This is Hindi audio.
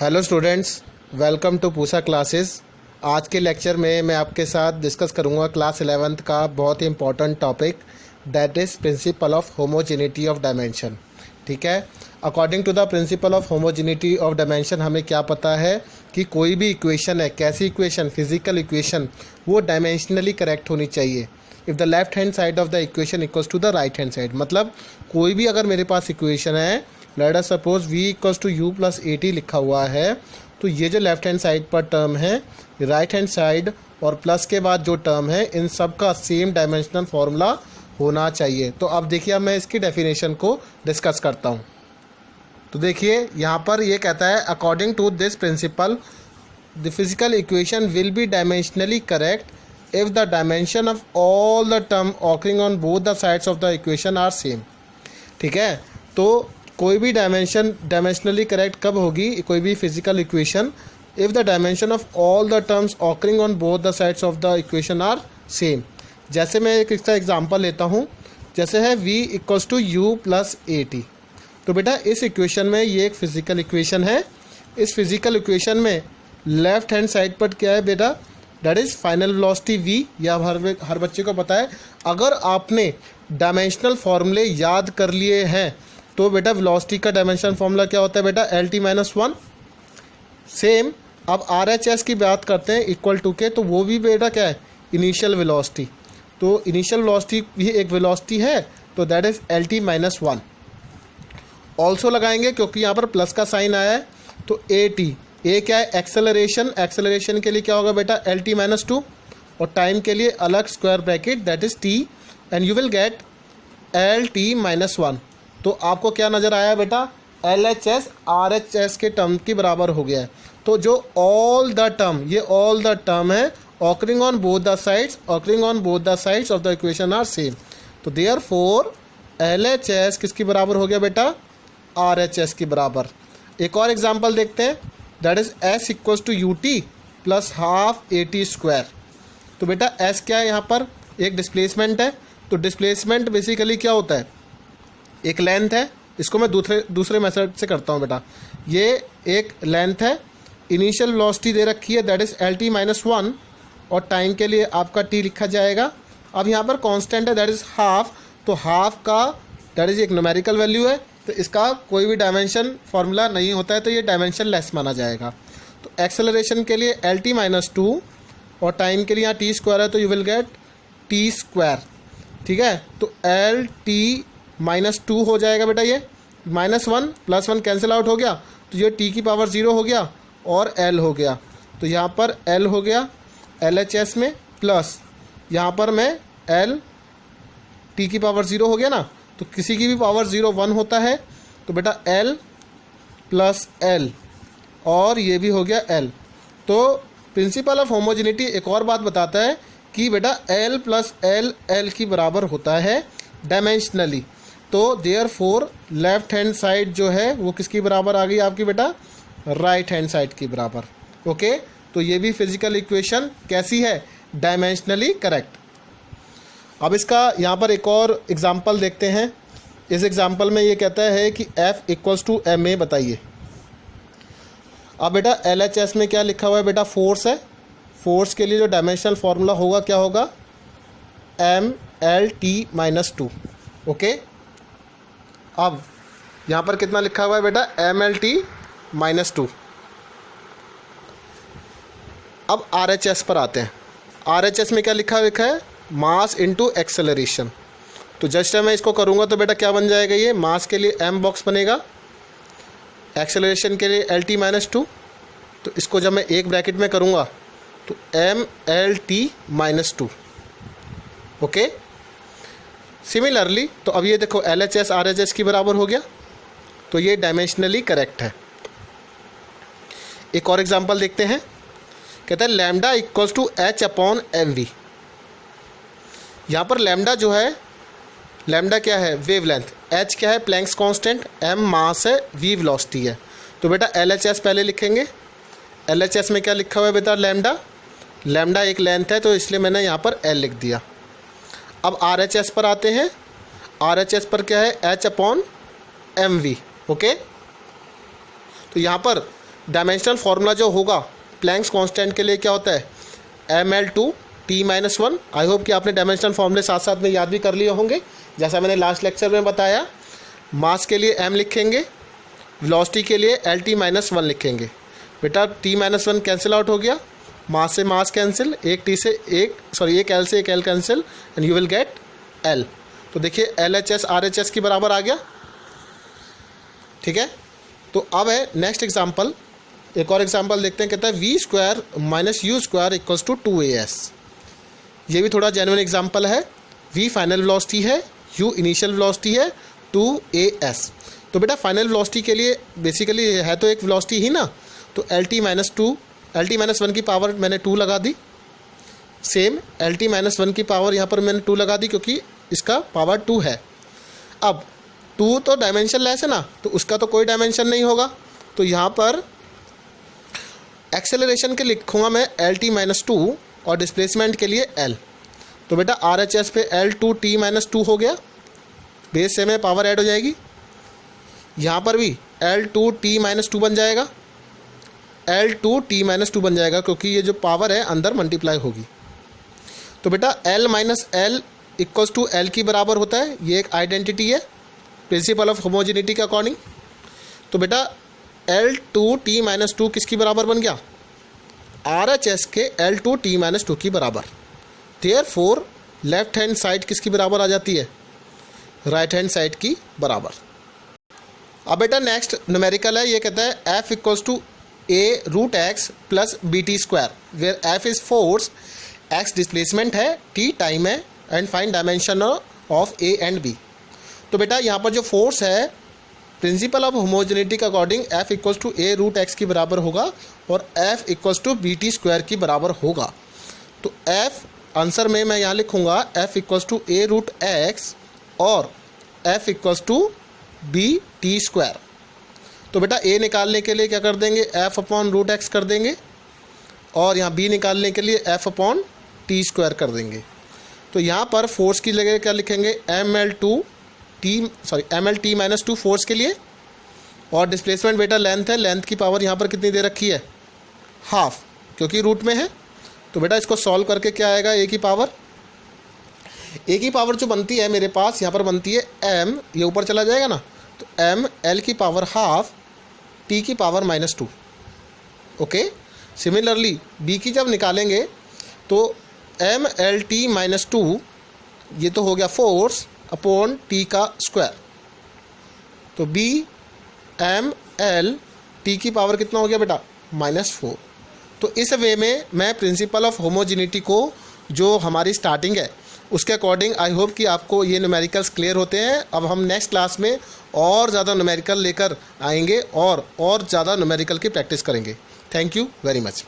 Hello students, welcome to Pusa classes. आज के लेक्चर में मैं आपके साथ डिस्कस करूंगा क्लास 11th का बहुत ही important topic, that is principle of homogeneity of dimension. ठीक है, according to the principle of homogeneity of dimension हमें क्या पता है कि कोई भी इक्वेशन है, कैसी इक्वेशन, फिजिकल इक्वेशन, वो डायमेंशनली करेक्ट होनी चाहिए if the left hand side of the equation equals to the right hand side. मतलब कोई भी अगर मेरे पास इक्वेशन है, let us suppose v equals to u plus AT लिखा हुआ है, तो ये जो लेफ्ट हैंड साइड पर टर्म है, राइट हैंड साइड और प्लस के बाद जो टर्म है, इन सब का सेम डायमेंशनल फॉर्मूला होना चाहिए। तो अब देखिए, अब मैं इसकी डेफिनेशन को डिस्कस करता हूँ। तो देखिए यहाँ पर ये कहता है, according to this principle the physical equation will be dimensionally correct if the dimension of all the term occurring on both the sides of the equation are same. ठीक है, तो कोई भी डायमेंशनली करेक्ट कब होगी, कोई भी physical equation, if the dimension of all the terms occurring on both the sides of the equation are same. जैसे मैं एक इसका एग्जांपल लेता हूँ, जैसे है v equals to u plus AT। तो बेटा इस इक्वेशन में ये एक फिजिकल इक्वेशन है। इस फिजिकल इक्वेशन में लेफ्ट हैंड साइड पर क्या है बेटा, that is final velocity v, या हर बच्चे को पता है। अगर आपने डायमेंशनल फॉर्मूले याद कर लिए हैं तो बेटा वेलोसिटी का डायमेंशन फॉर्मूला क्या होता है बेटा, LT-1। सेम अब RHS की बात करते हैं इक्वल टू के, तो वो भी बेटा क्या है, इनिशियल वेलोसिटी। तो इनिशियल वेलोसिटी भी एक वेलोसिटी है, तो दैट इज़ LT-1। ऑल्सो लगाएंगे क्योंकि यहाँ पर प्लस का साइन आया है, तो AT, ए क्या है, एक्सेलरेशन। एक्सेलरेशन के लिए क्या होगा बेटा, LT-2, और टाइम के लिए अलग square bracket, that is T, and you will get LT-1। तो आपको क्या नज़र आया बेटा, LHS RHS के टर्म के बराबर हो गया है। तो जो ऑल द टर्म, ये ऑल द टर्म है occurring on both the sides of the equation are same. तो देयरफॉर LHS किसकी बराबर हो गया बेटा, RHS की बराबर। एक और एग्जांपल देखते हैं, that is S equals to UT plus half AT square. तो बेटा S क्या है, यहाँ पर एक डिस्प्लेसमेंट है। तो डिस्प्लेसमेंट बेसिकली क्या होता है, एक लेंथ है। इसको मैं दूसरे मेथड से करता हूँ बेटा। ये एक लेंथ है, इनिशियल वेलोसिटी दे रखी है, दैट इज़ LT-1, और टाइम के लिए आपका T लिखा जाएगा। अब यहाँ पर कांस्टेंट है, दैट इज़ हाफ। तो हाफ का दैट इज़ एक न्यूमेरिकल वैल्यू है, तो इसका कोई भी डायमेंशन फार्मूला नहीं होता है, तो ये डायमेंशन लेस माना जाएगा। तो एक्सेलरेशन के लिए LT-2 और टाइम के लिए यहाँ T स्क्वायर है, तो you will get T square. ठीक है, तो LT-2 हो जाएगा बेटा, ये -1 प्लस 1 कैंसिल आउट हो गया, तो ये T की पावर 0 हो गया और L हो गया। तो यहाँ पर L हो गया LHS में, प्लस यहाँ पर मैं L T की पावर 0 हो गया ना, तो किसी की भी पावर 0 1 होता है, तो बेटा L प्लस L, और ये भी हो गया L। तो प्रिंसिपल ऑफ होमोजेनिटी एक और बात बताता है कि बेटा L प्लस L L की बराबर होता है डायमेंशनली। तो देयरफॉर लेफ्ट हैंड साइड जो है वो किसकी बराबर आ गई आपकी बेटा, राइट हैंड साइड की बराबर। ओके, तो ये भी फिजिकल इक्वेशन कैसी है, डायमेंशनली करेक्ट। अब इसका यहाँ पर एक और एग्जांपल देखते हैं। इस एग्जांपल में ये कहता है कि F इक्वल्स टू MA बताइए। अब बेटा LHS में क्या लिखा हुआ है बेटा, फोर्स है। फोर्स के लिए जो डायमेंशनल फॉर्मूला होगा क्या होगा, MLT-2। ओके, अब यहाँ पर कितना लिखा हुआ है बेटा, MLT-2। अब RHS पर आते हैं। RHS में क्या लिखा है, मास इनटू एक्सेलरेशन। तो जस्ट मैं इसको करूँगा तो बेटा क्या बन जाएगा, ये मास के लिए M बॉक्स बनेगा, एक्सेलरेशन के लिए LT-2। तो इसको जब मैं एक ब्रैकेट में करूँगा तो MLT-2। ओके, सिमिलरली तो अब ये देखो LHS RHS की बराबर हो गया, तो ये डायमेंशनली करेक्ट है। एक और एग्जांपल देखते हैं, कहते हैं लैम्डा इक्वल्स टू H/mv। यहाँ पर लैम्डा जो है, लैम्डा क्या है, वेवलेंथ, H क्या है, प्लैंक्स कांस्टेंट, M मास है, V वेलोसिटी है। तो बेटा LHS पहले लिखेंगे। LHS में क्या लिखा हुआ है बेटा, लैम्डा एक लेंथ है, तो इसलिए मैंने यहाँ पर L लिख दिया। अब RHS पर आते हैं। RHS पर क्या है, H/mv। ओके, तो यहाँ पर डायमेंशनल फार्मूला जो होगा प्लैंक्स कांस्टेंट के लिए क्या होता है, ml/t-1। आई होप कि आपने डायमेंशनल फार्मूले साथ साथ में याद भी कर लिए होंगे। जैसा मैंने लास्ट लेक्चर में बताया, मास के लिए m लिखेंगे, वेलोसिटी के लिए lt-1 लिखेंगे। बेटा t-1 कैंसिल आउट हो गया, मास से मास कैंसिल, एक l से एक l cancel, and you will get l। तो देखिए LHS RHS के बराबर आ गया। ठीक है, तो अब है नेक्स्ट एग्जाम्पल, एक और एग्जाम्पल देखते हैं। कहता है v² - u² = 2as। ये भी थोड़ा जेन्युइन एग्जाम्पल है। v फाइनल वेलोसिटी है, u इनिशियल वेलोसिटी है, 2as। तो बेटा फाइनल वेलोसिटी के लिए बेसिकली है तो एक वेलोसिटी ही ना, तो lt-1 की पावर मैंने 2 लगा दी। सेम lt-1 की पावर यहाँ पर मैंने 2 लगा दी क्योंकि इसका पावर 2 है। अब 2 तो डायमेंशन लेस है ना, तो उसका तो कोई डायमेंशन नहीं होगा, तो यहाँ पर एक्सेलरेशन के लिखूँगा मैं lt-2 और डिस्प्लेसमेंट के लिए l। तो बेटा RHS पे l2t-2 हो गया, बेस से में पावर ऐड हो जाएगी। यहाँ पर भी l2t-2 बन जाएगा, l2t-2 बन जाएगा क्योंकि ये जो पावर है अंदर मल्टीप्लाई होगी। तो बेटा l - l = l की बराबर होता है। ये एक आइडेंटिटी है प्रिंसिपल ऑफ होमोजेनिटी के अकॉर्डिंग। तो बेटा l2t-2 किसकी बराबर बन गया, RHS के l2t-2 की बराबर। देयरफॉर लेफ्ट हैंड साइड किसकी बराबर आ जाती है, राइट हैंड साइड की बराबर। अब बेटा नेक्स्ट न्यूमेरिकल है, ये कहता है F = a√x + bt², where F is force, x displacement है, t टाइम है, and find dimension of a and b। तो बेटा यहाँ पर जो फोर्स है प्रिंसिपल ऑफ होमोजेनिटी के अकॉर्डिंग F = a√x की बराबर होगा और F = bt² की बराबर होगा। तो F आंसर में मैं यहाँ लिखूँगा F = a√x और F = bt²। तो बेटा a निकालने के लिए क्या कर देंगे, F/√x कर देंगे, और यहाँ b निकालने के लिए F/t² कर देंगे। तो यहाँ पर फोर्स की जगह क्या लिखेंगे, mlt-2 फोर्स के लिए, और डिस्प्लेसमेंट बेटा लेंथ है, लेंथ की पावर यहाँ पर कितनी दे रखी है, हाफ, क्योंकि रूट में है। तो बेटा इसको सॉल्व करके क्या आएगा, a की पावर जो बनती है मेरे पास यहाँ पर बनती है m, ये ऊपर चला जाएगा ना, तो m l की पावर हाफ t की पावर -2। ओके, सिमिलरली b की जब निकालेंगे तो m lt-2, ये तो हो गया फोर्स अपॉन t का स्क्वायर, तो b m l t की पावर कितना हो गया बेटा, -4। तो इस वे में मैं प्रिंसिपल ऑफ होमोजेनिटी को जो हमारी स्टार्टिंग है उसके अकॉर्डिंग आई होप कि आपको ये न्यूमेरिकल्स क्लियर होते हैं। अब हम नेक्स्ट क्लास में और ज़्यादा न्यूमेरिकल लेकर आएंगे और ज़्यादा न्यूमेरिकल की प्रैक्टिस करेंगे। Thank you very much.